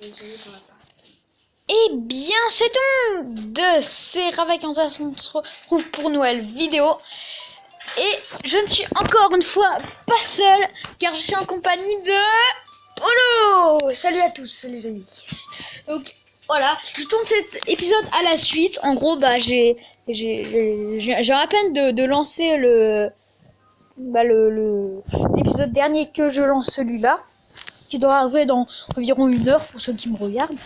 Eh bien, c'est tout c'est Ravakanza, on se retrouve pour une nouvelle vidéo. Et je ne suis encore une fois pas seule, car je suis en compagnie de Polo. Salut à tous, les amis. Donc voilà, je tourne cet épisode à la suite. En gros, bah j'ai à peine de lancer l'épisode dernier que je lance celui-là, qui doit arriver dans environ 1 heure pour ceux qui me regardent.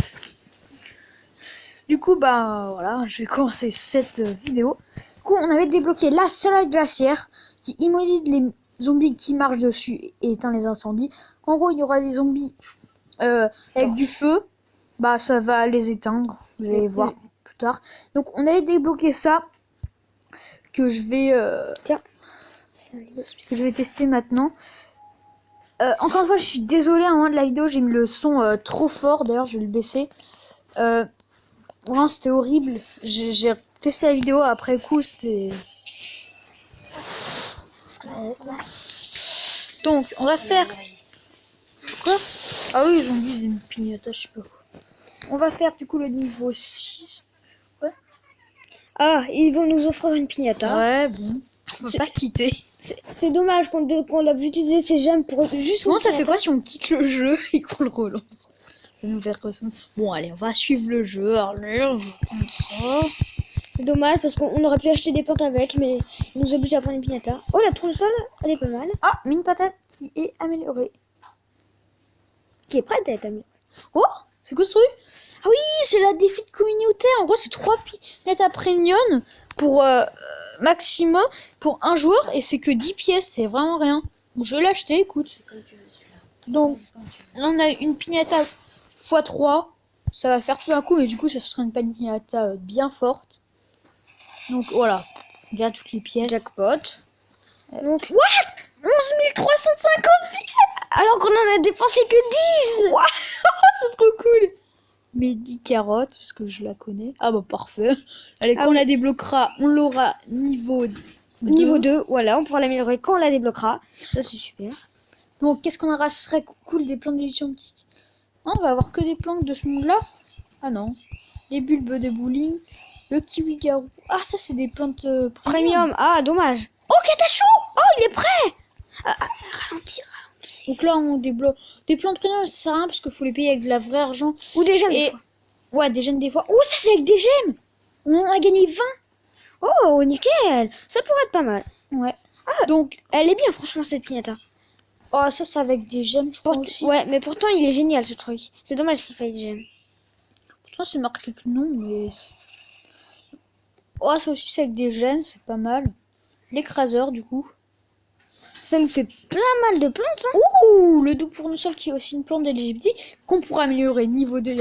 Du coup, bah voilà, je vais commencer cette vidéo. Du coup, on avait débloqué la salade glaciaire qui immobilise les zombies qui marchent dessus et éteint les incendies. En gros, il y aura des zombies avec du feu. Bah, ça va les éteindre. Vous allez voir plus tard. Donc, on avait débloqué ça que je vais tester maintenant. Encore une fois, je suis désolée, à un moment de la vidéo, j'ai mis le son trop fort. D'ailleurs, je vais le baisser. Vraiment, c'était horrible. J'ai testé la vidéo après coup, c'était... Donc, on va faire... Quoi? Ah oui, ils ont dit une pignata, je sais pas quoi. On va faire du coup le niveau 6. Ouais. Ah, ils vont nous offrir une pignata. Ouais, bon. On va pas quitter. C'est dommage qu'on a utilisé ces gemmes pour juste... Comment ça fait quoi si on quitte le jeu et qu'on le relance? Nous faire bon, allez, on va suivre le jeu. Allez, on va prendre ça. C'est dommage parce qu'on aurait pu acheter des plantes avec, mais il nous oblige à prendre une pignata. Oh, la tournesol, elle est pas mal. Ah, une patate qui est améliorée. Qui est prête à être améliorée. Oh, c'est quoi ce truc? Ah oui, c'est la défi de communauté. En gros, c'est 3 pièces à premium pour maximum pour un joueur et c'est que 10 pièces. C'est vraiment rien. Je vais l'acheter, écoute. Donc, on a une pignata x3. Ça va faire tout d'un coup, mais du coup, ça sera une pignata bien forte. Donc, voilà. Déjà toutes les pièces. Jackpot. Donc, what? 11 350 pièces! Alors qu'on en a dépensé que 10! Wow. C'est trop cool! Mais 10 carottes, parce que je la connais. Ah bah parfait. Allez, quand on la débloquera, on l'aura niveau 2. Niveau 2, voilà, on pourra l'améliorer quand on la débloquera. Ça, c'est super. Donc, qu'est-ce qu'on aura? Ce serait cool, des plantes d'édition petite. Non, on va avoir que des plantes de ce monde-là. Ah non. Les bulbes de bowling. Le kiwi garou. Ah, ça, c'est des plantes premium. Ah, dommage. Oh, Katachou! Oh, il est prêt! Ralentir. Donc là, on débloque des plantes premium, ça sert à rien parce qu'il faut les payer avec de la vraie argent. Ou des gemmes. Et... ouais, des gemmes des fois. Oh, ça, c'est avec des gemmes! On en a gagné 20! Oh, nickel! Ça pourrait être pas mal. Ouais. Ah, donc, elle est bien, franchement, cette pignata. Oh, ça, c'est avec des gemmes, je crois aussi. Ouais, mais pourtant, il est génial, ce truc. C'est dommage qu'il faille des gemmes. Pourtant, c'est marqué que non, mais... oh, ça aussi, c'est avec des gemmes, c'est pas mal. L'écraseur, du coup. Ça nous fait plein mal de plantes, hein. Ouh, le doux tournesol qui est aussi une plante d'LGBT qu'on pourra améliorer niveau 2.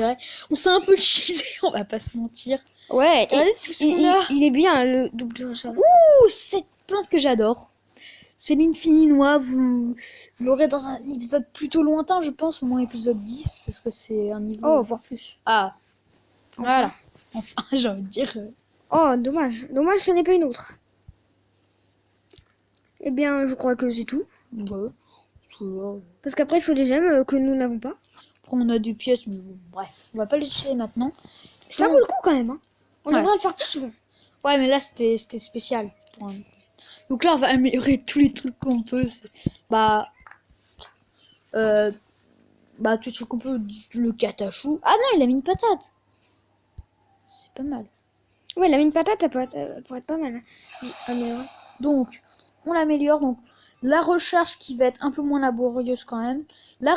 On s'est un peu cheesé, on va pas se mentir. Ouais, regardez tout ce qu'on a. Il est bien, le double tournesol. Ouh, cette plante que j'adore. C'est l'infininois, vous l'aurez dans un épisode plutôt lointain, je pense, au moins épisode 10, parce que c'est un niveau... oh, voire plus. Ah, voilà. Enfin, j'ai envie de dire... oh, dommage. Dommage qu'il n'y en ait pas une autre. Eh bien, je crois que c'est tout. Ouais. Parce qu'après, il faut des gemmes que nous n'avons pas. Après, on a 2 pièces, mais bon, bref. On va pas les chercher maintenant. Ça vaut le coup quand même. Hein. On devrait le faire plus souvent. Ouais, mais là, c'était spécial. Donc là, on va améliorer tous les trucs qu'on peut. Bah, tous les trucs qu'on peut. Le catachou. Ah non, il a mis une patate. C'est pas mal. Ouais, la mine patate, elle pourrait être pas mal. Améliorer. Donc, on l'améliore. Donc, la recharge qui va être un peu moins laborieuse quand même. La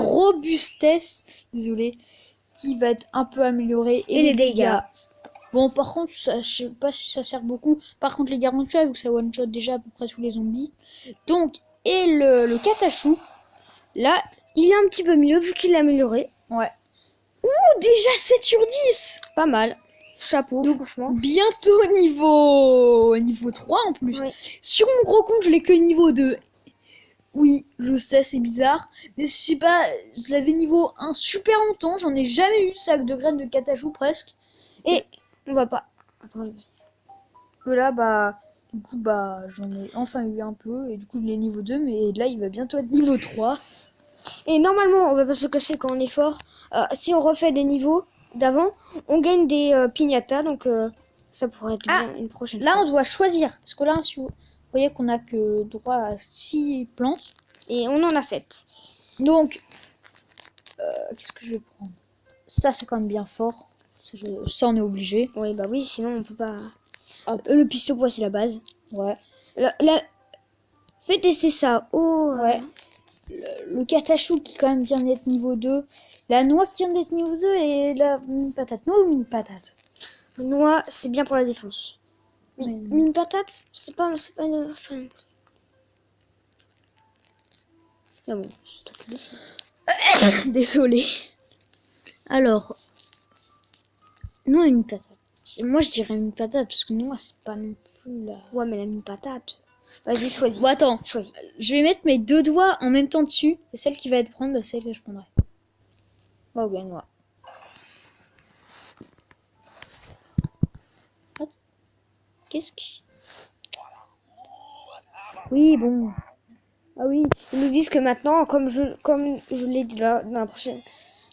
robustesse, désolé, qui va être un peu améliorée. Et les dégâts. Bon, par contre, ça, je sais pas si ça sert beaucoup. Par contre, les garanties, vu que ça one-shot déjà à peu près tous les zombies. Donc, et le catachou, là, il est un petit peu mieux vu qu'il l'a amélioré. Ouais. Ouh, déjà 7 sur 10. Pas mal. Chapeau, donc, franchement. Bientôt niveau 3 en plus. Ouais. Sur mon gros compte, je l'ai que niveau 2. Oui, je sais, c'est bizarre. Mais je sais pas, je l'avais niveau 1 super longtemps. J'en ai jamais eu de sac de graines de catachou presque. Et on va pas. Attends, là, bah, du coup, bah, j'en ai enfin eu un peu. Et du coup, il est niveau 2. Mais là, il va bientôt être niveau 3. Et normalement, on va pas se cacher quand on est fort. Si on refait des niveaux d'avant, on gagne des piñatas. Donc ça pourrait être bien une prochaine Là, fois. on doit choisir. Parce que là, si vous voyez qu'on a que droit à 6 plantes. Et on en a 7. Donc, qu'est-ce que je vais prendre? Ça, c'est quand même bien fort. Ça, on est obligé. Oui, bah oui, sinon on peut pas. Hop. Le piston poids, c'est la base. Ouais. Fais tester ça. Oh. Ouais. Le catachou qui quand même vient d'être niveau 2. La noix qui vient d'être niveau 2 et la mine patate. Noix ou mine patate? Noix, c'est bien pour la défense. Mine patate, c'est pas une. Enfin... Ah bon, c'est toi qui décides. Désolé. Alors, noix et mine patate. Moi, je dirais mine patate parce que noix, c'est pas non plus la... Ouais, mais la mine patate. Vas-y, choisis. Bon, attends. Choisis. Je vais mettre mes 2 doigts en même temps dessus. Et celle qui va être prendre, bah, c'est celle que je prendrai. Bon, ok, noix. Hop. Qu'est-ce que... Oui, bon. Ah oui, ils nous disent que maintenant, comme je l'ai dit dans la prochaine...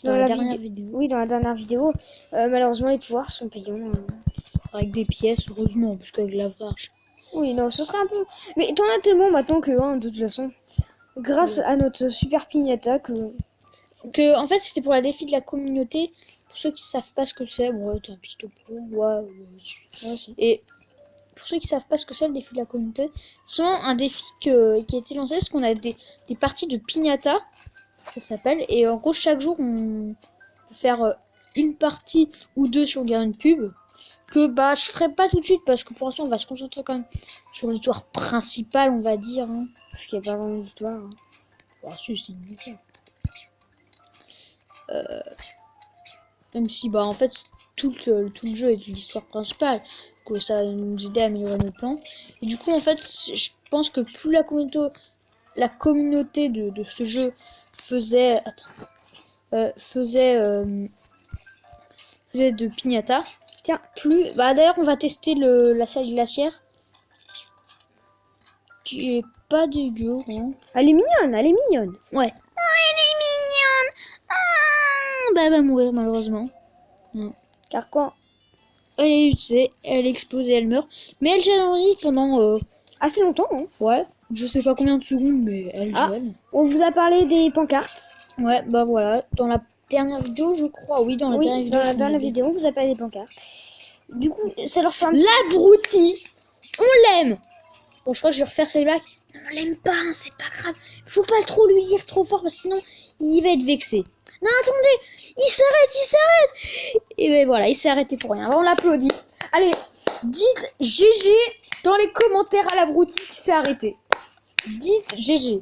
Dans la dernière vidéo. Oui, dans la dernière vidéo, malheureusement, les pouvoirs sont payants. Avec des pièces, heureusement, parce qu'avec la vraie arche. Oui, non, ce serait un peu... Mais t'en as tellement maintenant que, hein, de toute façon, grâce à notre super piñata que en fait, c'était pour la défi de la communauté. Pour ceux qui savent pas ce que c'est, ouais, t'es un piston pro, ouais, et pour ceux qui savent pas ce que c'est le défi de la communauté, c'est vraiment un défi qui a été lancé parce qu'on a des parties de piñata, ça s'appelle, et en gros chaque jour on peut faire une partie ou deux si on regarde une pub. Que bah je ferai pas tout de suite parce que pour l'instant on va se concentrer quand même sur l'histoire principale, on va dire. Hein. parce qu'il n'y a pas vraiment d'histoire. Hein. Bah si, c'est une histoire. Même si bah en fait tout le jeu est l'histoire principale, que ça va nous aider à améliorer nos plans. Et du coup en fait je pense que plus la communauté de ce jeu faisait de piñata, Tiens, plus bah d'ailleurs on va tester la salle glaciaire qui est pas dégueu hein. Elle est mignonne, elle est mignonne. Ouais. Oh, elle est mignonne. Ah, bah elle va mourir malheureusement. Car quoi? Elle explose et elle meurt. Mais elle gèle pendant assez longtemps, hein. Ouais, je sais pas combien de secondes, mais elle gèle. On vous a parlé des pancartes. Ouais, bah voilà, dans la dernière vidéo, je crois, oui, dans la dernière vidéo. Dans la dernière vidéo, on vous a parlé des pancartes. Du coup, ça leur fait un... L'abruti, on l'aime. Bon, je crois que je vais refaire cette blague. Non, on l'aime pas, hein, c'est pas grave. Faut pas trop lui dire trop fort, parce que sinon, il va être vexé. Non, attendez, il s'arrête. Et ben voilà, il s'est arrêté pour rien. On l'applaudit. Allez, dites GG dans les commentaires à l'abruti qui s'est arrêté. Dites GG.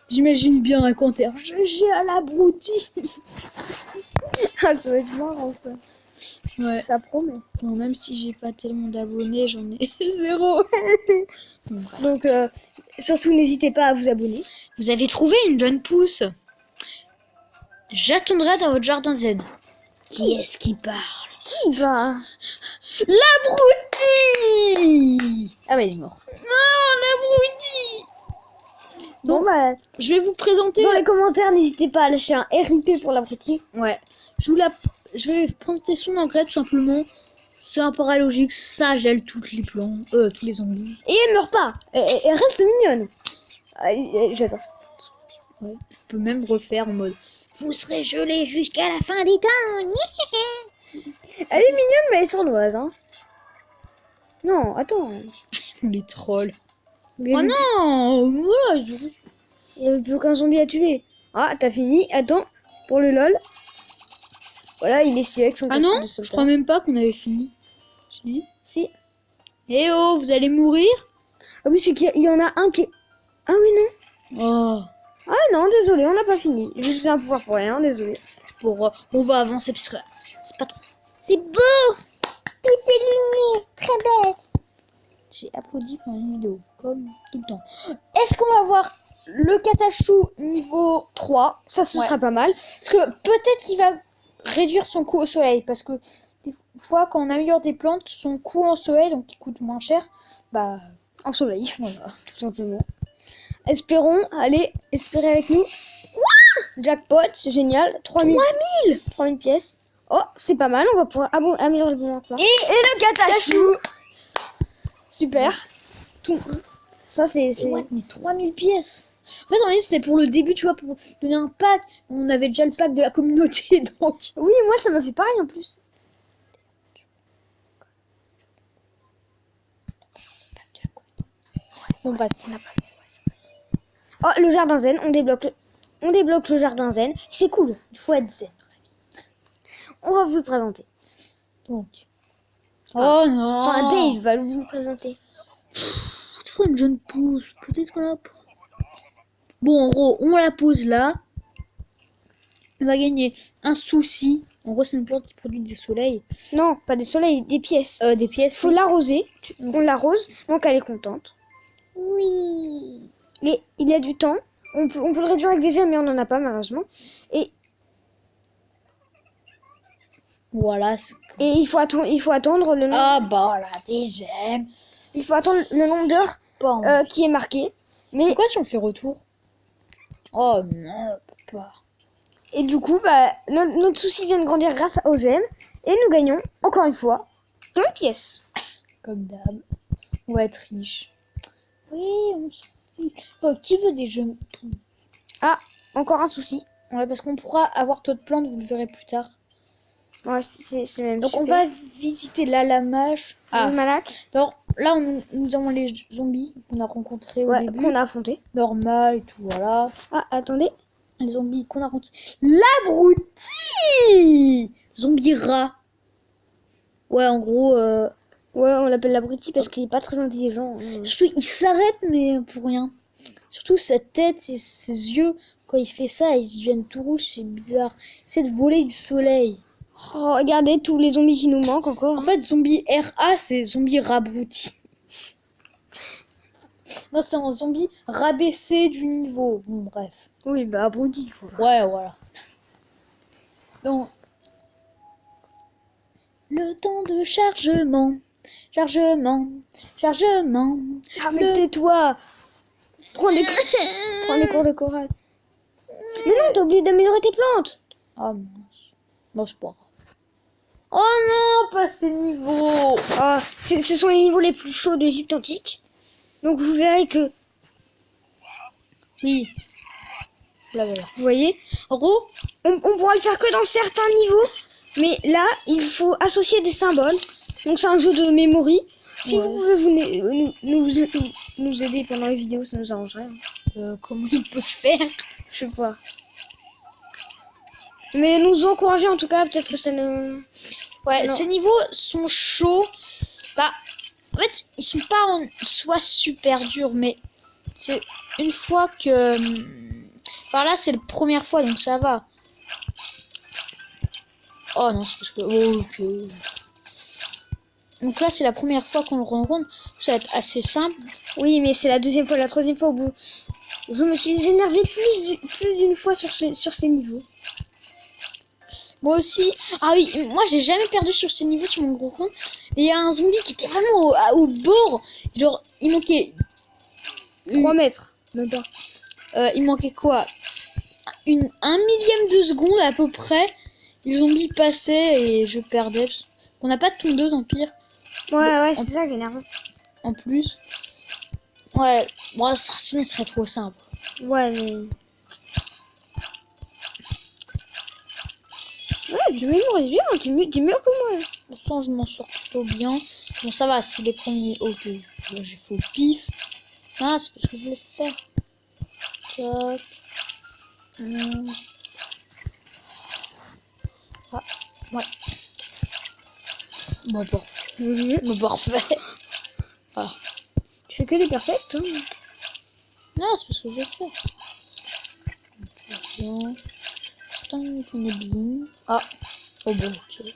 J'imagine bien un commentaire. GG à l'abruti. Ah, ça va être marrant, ça. Ouais. Ça promet. Bon, même si j'ai pas tellement d'abonnés, j'en ai 0. Donc, surtout, n'hésitez pas à vous abonner. Vous avez trouvé une jeune pousse. J'attendrai dans votre jardin zen. Qui est-ce qui parle? Qui va? L'abruti! Ah bah il est mort. Non, l'abruti! Bon, bah, je vais vous présenter... dans les commentaires, n'hésitez pas à lâcher un RIP pour l'abruti. Ouais. Je vais présenter son engrais tout simplement. C'est un paraît logique, ça gèle toutes les plants, tous les zombies. Et elle meurt pas. Elle reste mignonne. J'adore. Ouais. On peut même refaire en mode... Vous serez gelé jusqu'à la fin des temps. Elle est mignonne, mais elle est sournoise, hein. Non, attends. Les trolls. Mais Oh non, voilà. il n'y a plus aucun zombie à tuer. Ah, t'as fini. Attends, pour le lol. Voilà, il est stylé avec son Ah casque non, de je soldat. crois même pas qu'on avait fini. Si. Eh oh, vous allez mourir? Ah oui, c'est qu'il y en a un qui est... Ah oui, non. Oh. Ah non, désolé, on n'a pas fini. J'ai fait un pouvoir pour rien, désolé. On va avancer parce que c'est pas trop... C'est beau. Toutes ces lignées, très belle. J'ai applaudi pendant une vidéo, comme tout le temps. Est-ce qu'on va voir le catachou niveau 3? Ça, ce sera pas mal. Parce que peut-être qu'il va réduire son coût au soleil. Parce que des fois, quand on améliore des plantes, son coût en soleil, donc qui coûte moins cher, bah, En soleil, voilà, tout simplement. Espérons, allez, espérez avec nous. Jackpot, c'est génial. 3000 pièces. Oh, c'est pas mal, on va pouvoir améliorer le bon emploi. Et le catachou. Super. Tout. Ça, c'est... Ouais, mais 3000 pièces. En fait, on dit c'était pour le début, tu vois, pour donner un pack. On avait déjà le pack de la communauté, donc... Oui, moi, ça m'a fait pareil en plus. Bon, bref, on a pas... Oh, le jardin zen, on débloque le jardin zen. C'est cool. Il faut être zen dans la vie. On va vous le présenter. Donc... Ah. Oh non. Enfin, Dave va vous le présenter. Toutefois, une jeune pousse. Peut-être qu'on la... Bon, en gros, on la pose là. On va gagner un souci. En gros, c'est une plante qui produit des soleils. Non, pas des soleils, des pièces. Des pièces. Faut l'arroser. On l'arrose, donc elle est contente. Oui. Mais il y a du temps. On peut le réduire avec des gemmes, mais on n'en a pas malheureusement. Et Voilà. il faut attendre le nombre. Ah bah voilà, des gemmes. Il faut attendre le nombre d'heures Bon. qui est marqué. Mais C'est quoi si on fait retour? Oh non, papa. et du coup, bah, notre souci vient de grandir grâce aux gemmes. Et nous gagnons, encore une fois, une pièce. Comme d'hab. On va être riche. Oui, on se fiche. Oh, qui veut des gemmes? Encore un souci. Ouais, parce qu'on pourra avoir d'autres plantes, vous le verrez plus tard. Ouais, c'est même Donc on super. va visiter la lamache. Le Malak, Donc là, nous avons les zombies qu'on a rencontrés au ouais, début. qu'on a affronté. Normal et tout, voilà. Ah, attendez. Les zombies qu'on a rencontrés. L'abruti! Zombie rat. Ouais, en gros... Ouais, on l'appelle l'abruti parce qu'il est pas très intelligent. Surtout, il s'arrête, mais pour rien. Surtout, sa tête et ses yeux, quand il fait ça, ils deviennent tout rouges, c'est bizarre. C'est de voler du soleil. Oh, regardez tous les zombies qui nous manquent encore. En fait, zombie RA, c'est zombie rabruti. Non, c'est un zombie rabaissé du niveau. Bon, bref. Oui, bah abruti quoi. Ouais, voilà. Donc, le temps de chargement. Chargement. Ah, mais tais-toi. Prends les cours de chorale. Mais non, t'as oublié d'améliorer tes plantes. Ah mince. Bon, c'est pas grave. Oh non, pas ces niveaux. Ah, ce sont les niveaux les plus chauds de l'Égypte antique. Donc vous verrez que, Oui. Là, voilà. vous voyez, En gros, on pourra le faire que dans certains niveaux. Mais là, il faut associer des symboles. Donc c'est un jeu de memory. Si Ouais. vous pouvez nous aider pendant les vidéos, ça nous arrangerait. comment il peut se faire? Je sais pas. Mais nous encourager en tout cas, peut-être que ça nous... Ouais, Non. ces niveaux sont chauds. Bah, en fait, ils sont pas en soi super durs, mais c'est une fois que... Par là, c'est la première fois, donc ça va. Oh non, c'est parce que... Oh, ok. Donc là, c'est la première fois qu'on le rencontre. Ça va être assez simple. Oui, mais c'est la deuxième fois, la troisième fois au bout. Je me suis énervé plus d'une fois sur ces niveaux. Moi aussi. Ah oui, moi j'ai jamais perdu sur ces niveaux sur mon gros compte. Et il y a un zombie qui était vraiment au bord. Genre, il manquait... 3 mètres, même pas. il manquait quoi? Un millième de seconde à peu près. Le zombie passait et je perdais. On n'a pas de tondeuse en pire. Ouais, c'est ça qui est énervant. En plus. Ouais, bon, ça sinon ce serait trop simple. Ouais, mais... Ouais, tu mémorises bien, t'es mieux que moi. Pour l'instant, je m'en sors plutôt bien. Bon, ça va, c'est les premiers. Ok, là, j'ai fait au pif. Ah, c'est parce que je voulais faire. Tac. Ah, ouais. Bon, parfait. Ah. Tu fais que des perfects, hein. Non, c'est parce que je l'ai fait. Bien. Putain, on est bien. Ah, oh bon, ok.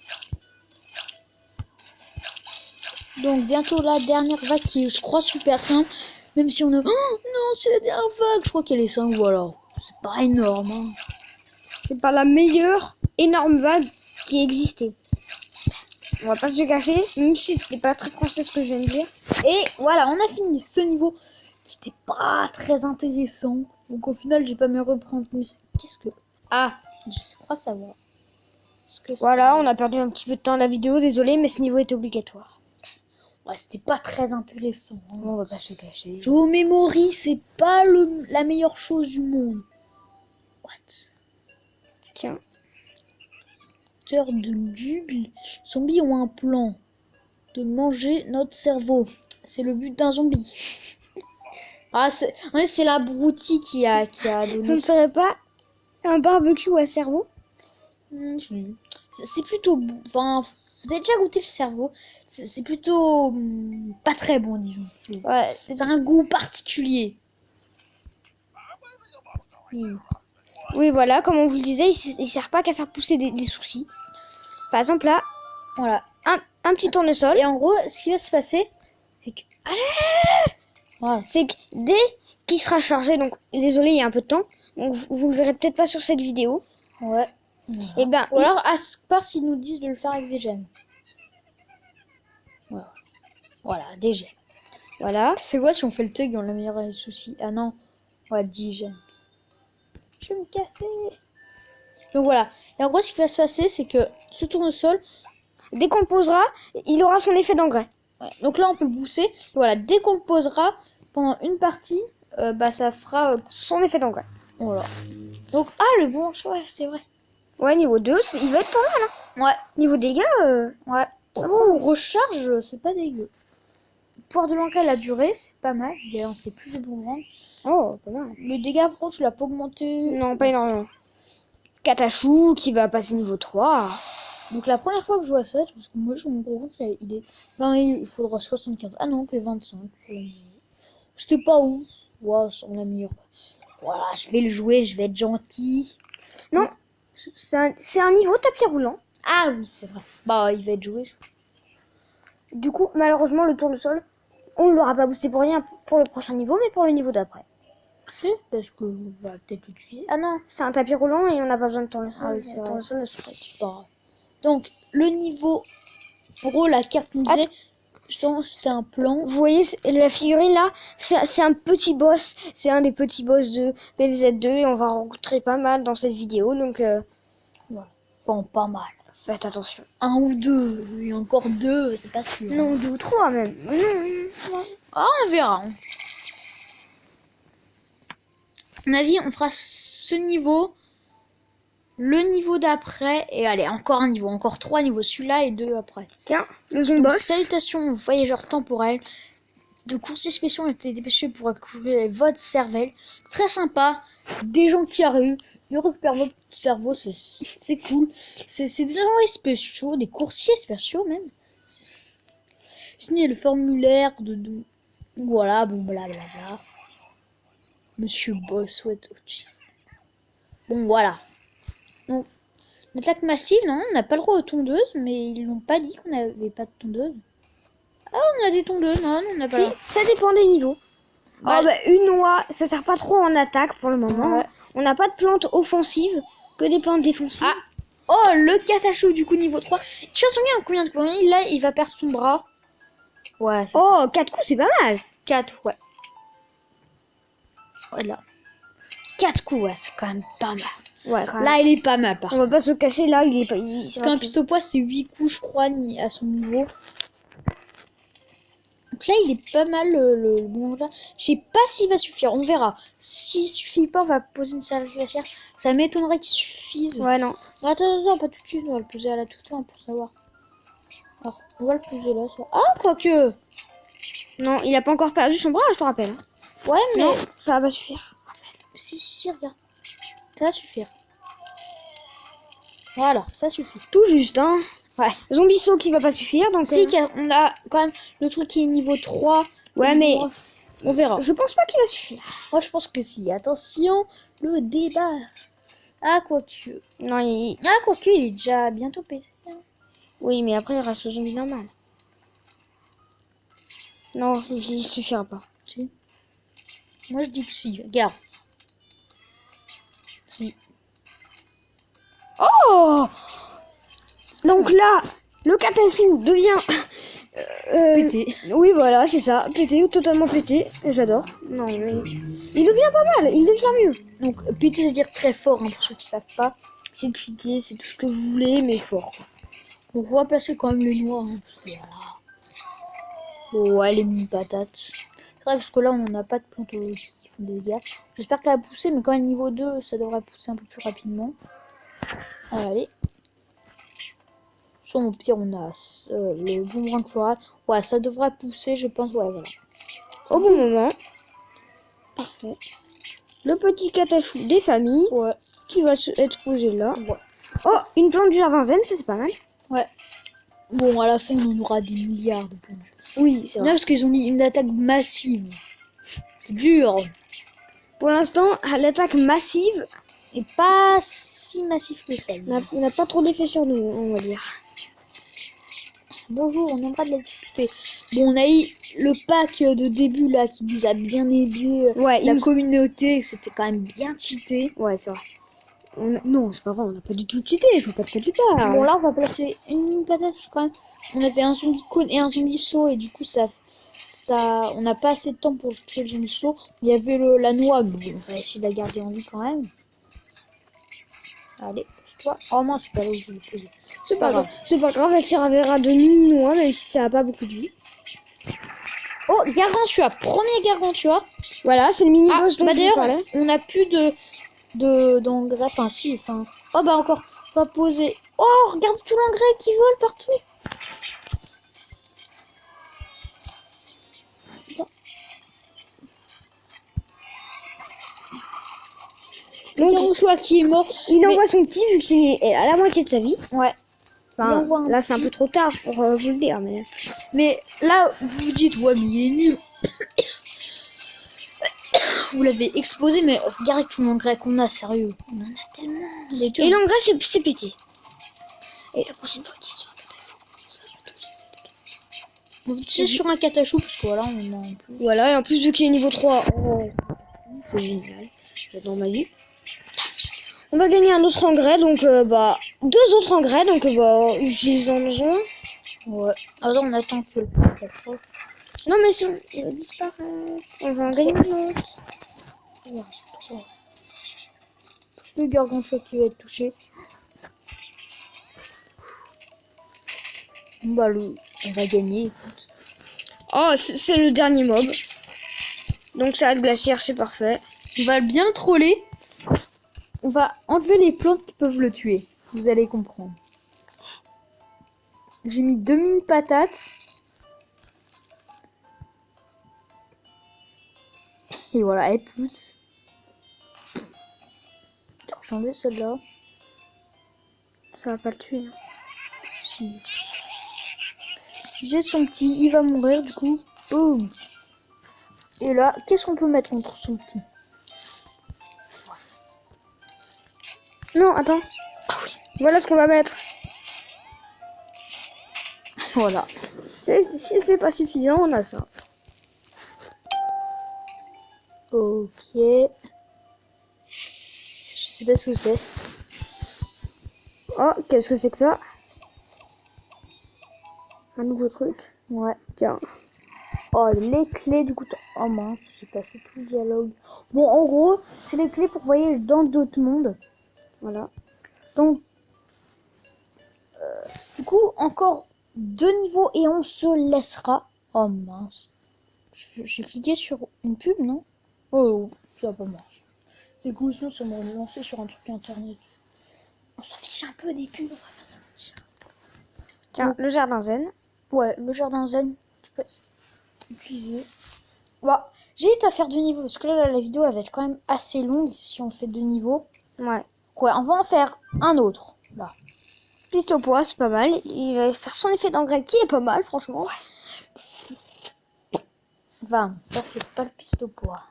Donc, bientôt la dernière vague qui est, je crois, super simple. Même si on a... Oh non, c'est la dernière vague. Je crois qu'elle est 5, voilà. C'est pas énorme, hein. C'est pas la meilleure énorme vague qui existait. On va pas se le cacher, même si c'était pas très français ce que je viens de dire. Et voilà, on a fini ce niveau C'était pas très intéressant. Donc au final, j'ai pas me reprendre. Mais qu'est-ce que... Ah, je crois savoir. Voilà, on a perdu un petit peu de temps à la vidéo, désolé, mais ce niveau est obligatoire. Ouais, c'était pas très intéressant. Hein. On va pas se cacher. Jouer au memory, c'est pas la meilleure chose du monde. What? Tiens. De Google, zombies ont un plan de manger notre cerveau. C'est le but d'un zombie. Ah, en fait, c'est l'abruti qui a donné. Ce ne serait pas un barbecue à cerveau? C'est plutôt... Enfin, vous avez déjà goûté le cerveau? C'est plutôt... pas très bon, disons. Ouais. C'est un goût particulier. Oui. Oui, voilà, comme on vous le disait, il sert pas qu'à faire pousser des soucis. Par exemple, là, Voilà. un petit tournesol. Et en gros, ce qui va se passer, c'est que... Allez! Voilà. C'est que dès qu'il sera chargé, donc désolé, il y a un peu de temps, donc vous le verrez peut-être pas sur cette vidéo. Ouais. Voilà. Et ben, Ou alors, à ce part, s'ils nous disent de le faire avec des gemmes. Voilà. Voilà, des gemmes. Voilà. C'est quoi si on fait le tug, on a meilleur souci? Ah non. Ouais, 10 gemmes. Je vais me casser. Donc voilà. Et en gros, ce qui va se passer, c'est que ce tournesol, Dès qu'on le posera, il aura son effet d'engrais. ouais. Donc là, on peut le pousser. Voilà, dès qu'on le posera pendant une partie, bah ça fera Son effet d'engrais. voilà. Donc ah le bon, ouais, c'est vrai. Ouais, niveau 2, il va être pas mal. Hein. Ouais, Niveau dégâts, ouais. Ça On recharge, c'est pas dégueu. Pouvoir de l'engrais, la durée, c'est pas mal. D'ailleurs, c'est plus de bon rang. oh, pas mal. Le dégât, par contre, tu l'as pas augmenté. Non, pas énormément. Katachou qui va passer niveau 3. Donc la première fois que je joue à ça, parce que moi je me rends compte qu'il est... Non, il faudra 75. Ah non, que 25. J'étais pas ouf. Ouais, on l'a meilleur. Voilà, je vais le jouer, je vais être gentil. Non, c'est un niveau tapis roulant. Ah oui, c'est vrai. Bah, il va être joué. Du coup, malheureusement, le tournesol, on ne l'aura pas boosté pour rien pour le prochain niveau, mais pour le niveau d'après. Parce que on va peut-être l'utiliser. Ah non, C'est un tapis roulant et on n'a pas besoin de tournesol. ah oui, c'est Le vrai. tournesol ne se fait C'est pas grave. Donc, le niveau... En gros, la carte nous disait... Justement, c'est un plan. Vous voyez, la figurine là, c'est un petit boss. C'est un des petits boss de PVZ2 et on va rencontrer pas mal dans cette vidéo. Donc, Voilà. Enfin, pas mal. faites attention. Un ou deux. Oui, encore deux, c'est pas sûr. Non, 2 ou 3 même. Non. Ah, on verra. À mon avis, on fera ce niveau, le niveau d'après, et allez, encore un niveau, encore 3 niveaux, celui-là et 2 après. Tiens, le zoom Donc, boss. salutations aux voyageurs temporels. De courses spéciaux ont été dépêchés pour récupérer votre cervelle. Très sympa. Des gens qui arrivent, ils récupèrent votre cerveau, c'est cool. C'est des envoyés spéciaux, des coursiers spéciaux même. Signer le formulaire de... Voilà, bon, blablabla. Monsieur Boss souhaite... Bon, voilà. Donc, l'attaque massive, non, on n'a pas le droit aux tondeuses, mais ils n'ont pas dit qu'on n'avait pas de tondeuse. Ah, on a des tondeuses, non, on n'a pas. Si, ça dépend des niveaux. Ouais. Oh, bah, une noix, ça sert pas trop en attaque pour le moment. Ouais. On n'a pas de plantes offensives, que des plantes défensives. Ah. Oh, le Katachou du coup niveau 3. Tu as combien, combien de points? Là, il va perdre son bras. Ouais, c'est Oh, 4 coups, c'est pas mal. 4, ouais. Voilà. 4 coups, ouais, c'est quand même pas mal. Ouais, quand même. Là, il est pas mal, par On va pas se cacher, là, il est pas... Parce qu'un pistopois, c'est 8 coups, je crois, à son niveau. Donc là, il est pas mal, le bon là. Je sais pas s'il va suffire, on verra. S'il suffit pas, on va poser une salle glaciaire. Ça m'étonnerait qu'il suffise. Ouais, non. Attends, pas tout de suite, on va le poser à la toute fin pour savoir. Alors, on va le poser là. Ça... Ah, quoique. Non, il a pas encore perdu son bras, je te rappelle. Ouais, mais... Non, ça va pas suffire. Si, regarde. Ça va suffire. Voilà, ça suffit. Tout juste, hein. Ouais. Zombie saut qui va pas suffire, donc... Si, on a quand même le truc qui est niveau 3. Ouais, mais... On verra. Je pense pas qu'il va suffire. Moi, je pense que si. Attention, le débat. Ah, quoique. Non, il... Ah, quoique, il est déjà bientôt pété. Oui, mais après, il reste le zombie normal. Non, il suffira pas. Si. Moi, je dis que si. Regarde. Si. Oh! Donc là, le Katachou devient Pété. Oui, voilà, c'est ça. Pété ou totalement pété. J'adore. Non, mais il devient pas mal. Il devient mieux. Donc pété, c'est-à-dire très fort, hein, pour ceux qui savent pas. C'est cheaté, c'est tout ce que vous voulez, mais fort. Donc on va placer quand même le noir. Hein, voilà. Bon, ouais, les mini patates. C'est vrai, parce que là, on n'a pas de plantes qui font des dégâts. J'espère qu'elle va pousser, mais quand même niveau 2, ça devrait pousser un peu plus rapidement. Allez. Soit au pire, on a le boomerang floral. Ouais, ça devrait pousser, je pense. Ouais, voilà. Au bon moment. Parfait. Le petit catachou des familles. Ouais. Qui va être posé là. Ouais. Oh, une plante du jardin zen, ça c'est pas mal. Ouais. Bon, à la fin, on aura des milliards de plantes. Oui, c'est Bien vrai. parce qu'ils ont mis une attaque massive. C'est dur. Pour l'instant, l'attaque massive Et pas si massif que ça. n'a pas trop d'effet sur nous, on va dire. Bonjour, on aimerait de la difficulté. Bon, on a eu le pack de début là qui nous a bien aidé. Ouais, La communauté, c'était quand même bien cheaté. Ouais, c'est vrai. Non, c'est pas vrai, on n'a pas du tout cheaté, il faut pas te du tard. Bon, là, on va placer une mine patate quand même. On avait un zombie cône et un zombie saut et du coup, on n'a pas assez de temps pour tuer le zombie saut. Il y avait la noix, mais bon, on va essayer de la garder en vie quand même. Allez, toi. Oh non, c'est pas là où je vais le poser. C'est pas grave. C'est pas grave, elle servira de mini-noix, même si ça a pas beaucoup de vie. Oh, Gargantua, premier Gargantua. Voilà, c'est le mini-boss dont bah je vous d'ailleurs, parlais. on n'a plus d'engrais, enfin si, enfin... Oh bah encore, on va poser... Oh, regarde tout l'engrais qui vole partout. Donc, Gargantua qui est mort. il envoie son petit vu qu'il est à la moitié de sa vie. Ouais. Enfin, envoie un là, c'est un petit. peu trop tard pour vous le dire, mais... Mais là, vous vous dites, ouais, mais il est nul. Vous l'avez explosé, mais regardez tout l'engrais qu'on a, sérieux. On en a tellement. Et l'engrais, c'est pété. Et la prochaine fois qu'il sera On va tirer sur un catachou, parce que voilà, on en a un peu. Voilà, et en plus, vu qu'il est niveau 3, c'est génial. J'adore ma vie. On va gagner un autre engrais, donc bah, deux autres engrais, donc bah, utilisons-en. Ouais. Attends, on attend que le catachou. Non, mais si il va disparaître, on va en gagner un autre. Le Gargantua qui va être touché. Bah, on va gagner, écoute. Oh, c'est le dernier mob. Donc ça a de glaciaire, c'est parfait. On va bien troller. On va enlever les plantes qui peuvent le tuer. Vous allez comprendre. J'ai mis 2 mini patates. Et voilà, elle pousse. J'ai enlevé celle-là. Ça va pas le tuer. Hein. Si. J'ai son petit, il va mourir du coup. Boum. Et là, qu'est-ce qu'on peut mettre contre son petit? Non, attends. Ah oui. Voilà ce qu'on va mettre. Voilà. Si c'est pas suffisant, on a ça. Ok. Je sais pas ce que c'est. Oh, qu'est-ce que c'est que ça? Un nouveau truc. Ouais. Tiens. Oh, les clés du coup. Oh mince, j'ai passé tout le dialogue. Bon, en gros, c'est les clés pour voyager dans d'autres mondes. Voilà. Donc, du coup, encore 2 niveaux et on se laissera. Oh mince. J'ai cliqué sur une pub, non? Oh, ça va pas marcher. C'est cool, sinon ça m'a lancé sur un truc internet. On s'affiche un peu des pubs, on va pas se mentir. Tiens, le jardin zen. Ouais, le jardin zen, tu peux utiliser. Bah, j'hésite à faire 2 niveaux, parce que là, la vidéo elle va être quand même assez longue si on fait 2 niveaux. Ouais. Ouais, on va en faire un autre, là. Piste au poids, c'est pas mal. Il va faire son effet d'engrais qui est pas mal, franchement. Enfin, ça c'est pas le piste au poids.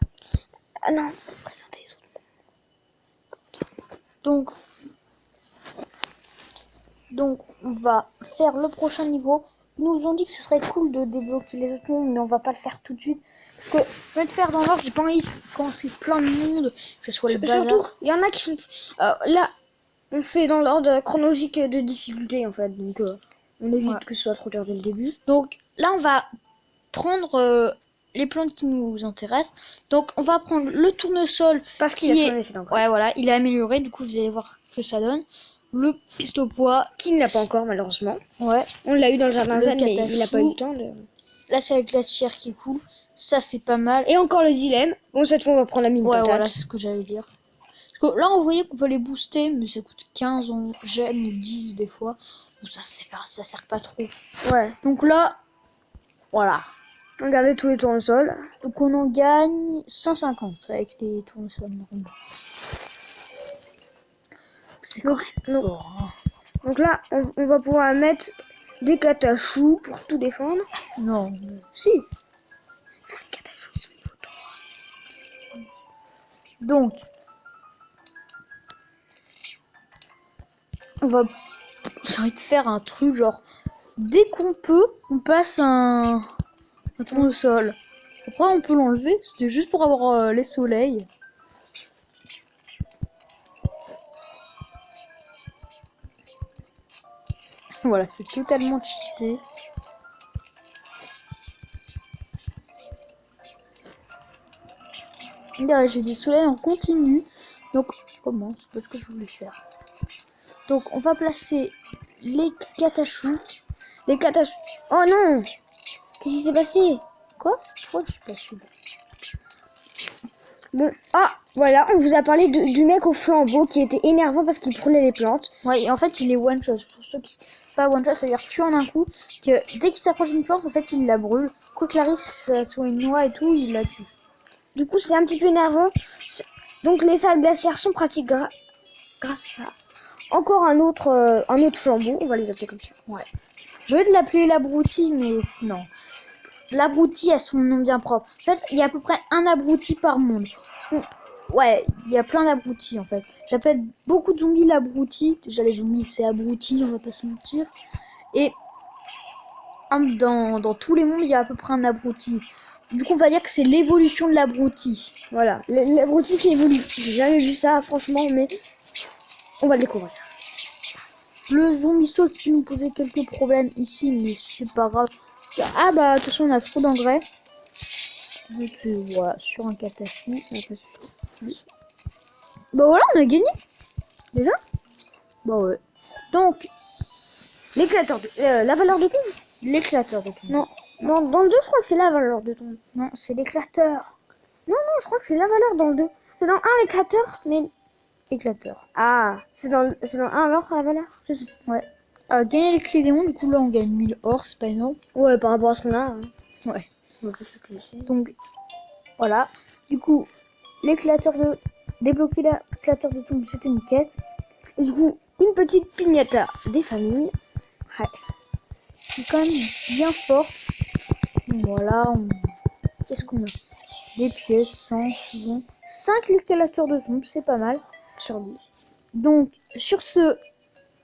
Ah non, présenter les autres. Donc, on va faire le prochain niveau. Ils nous ont dit que ce serait cool de débloquer les autres mondes, mais on va pas le faire tout de suite. Parce que je vais te faire dans l'ordre, j'ai pas envie de commencer plein de monde, que ce soit le bazar. Surtout, il y en a qui sont... là, on fait dans l'ordre chronologique de difficulté, en fait. Donc, on évite que ce soit trop tard dès le début. Donc, là, on va prendre les plantes qui nous intéressent. Donc, on va prendre le tournesol. Parce qu'il qui a son est... effet d'engrais. Ouais, voilà, il est amélioré. Du coup, vous allez voir ce que ça donne. Le pistopois. Qui ne l'a pas encore, malheureusement. Ouais. On l'a eu dans le jardin Le zen, mais catachou. il n'a pas eu le temps de... Là, c'est la glacière qui est cool. Ça, c'est pas mal. Et encore le dilemme. Bon, cette fois, on va prendre la mine Ouais, patate. voilà, c'est ce que j'allais dire. Parce que là, on voyait qu'on peut les booster, mais ça coûte 15 en gemme ou 10 des fois. Donc ça sert pas trop. Ouais. Donc là, voilà. Regardez tous les tournesols. Donc on en gagne 150 avec les tournesols normaux. C'est quand même fort, hein. Donc là, on va pouvoir mettre des catachous pour tout défendre. Non. Si. Donc, on va... J'ai envie de faire un truc genre, dès qu'on peut, on place un tournesol. Après, on peut l'enlever. C'était juste pour avoir les soleils. Voilà, c'est totalement cheaté. Regarde, j'ai des soleils en continu. Donc, comment? C'est pas ce que je voulais faire. Donc, on va placer les catachous. Les catachous. Oh non! Qu'est-ce qui s'est passé? Quoi? Je crois que je suis pas sûre. Bon, ah, voilà, on vous a parlé du mec au flambeau qui était énervant parce qu'il brûlait les plantes. Ouais, et en fait, il est one shot. Pour ceux qui pas one shot, ça veut dire tuer en un coup. Que dès qu'il s'approche d'une plante, en fait, il la brûle. Quoi qu'il arrive, ça soit une noix et tout, il la tue. Du coup, c'est un petit peu énervant. Donc, les salles glaciaires sont pratiques grâce à encore un autre flambeau. On va les appeler comme ça. Ouais. Je vais l'appeler l'abruti, mais non. L'abruti a son nom bien propre. En fait, il y a à peu près un abruti par monde. Ouais, il y a plein d'abrutis en fait. J'appelle beaucoup de zombies l'abruti. Déjà, les zombies, c'est abruti, on va pas se mentir. Et dans tous les mondes, il y a à peu près un abruti. Du coup, on va dire que c'est l'évolution de l'abruti. Voilà, l'abruti qui évolue. J'ai jamais vu ça, franchement, mais on va le découvrir. Le zombie saut qui nous posait quelques problèmes ici, mais c'est pas grave. Ah bah, de toute façon, on a trop d'engrais. Donc, voilà, sur un catachou. Bah voilà, on a gagné. Déjà? Bah ouais. Donc, L'éclateur de... la valeur de tombe? l'éclateur de tombe. Non, dans le 2, je crois que c'est la valeur de tombe. Non, c'est l'éclateur. Non, je crois que c'est la valeur dans le 2. C'est dans 1 l'éclateur, mais... Éclateur. Ah, c'est dans 1 alors la valeur? Je sais. Ouais. Gagner les clés des mondes, du coup là on gagne 1000 or, c'est pas énorme. Ouais, par rapport à ce qu'on a. Hein. Ouais. On va plus se classer. Donc, voilà. Du coup, l'éclateur de... Débloquer l'éclateur de tombe, c'était une quête. Et du coup, une petite pignata des familles. Ouais. C'est quand même bien fort. Voilà. Qu'est-ce qu'on a? Des pièces, 100, 5 l'éclateur de tombe, c'est pas mal. Sur 10. Donc, sur ce,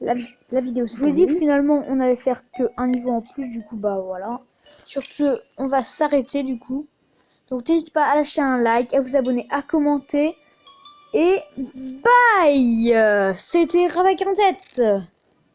La vidéo, je vous ai dit que finalement, on allait faire qu'un niveau en plus, du coup, bah voilà. Sur ce, on va s'arrêter, du coup. Donc, n'hésitez pas à lâcher un like, à vous abonner, à commenter. Et bye! C'était Rava47.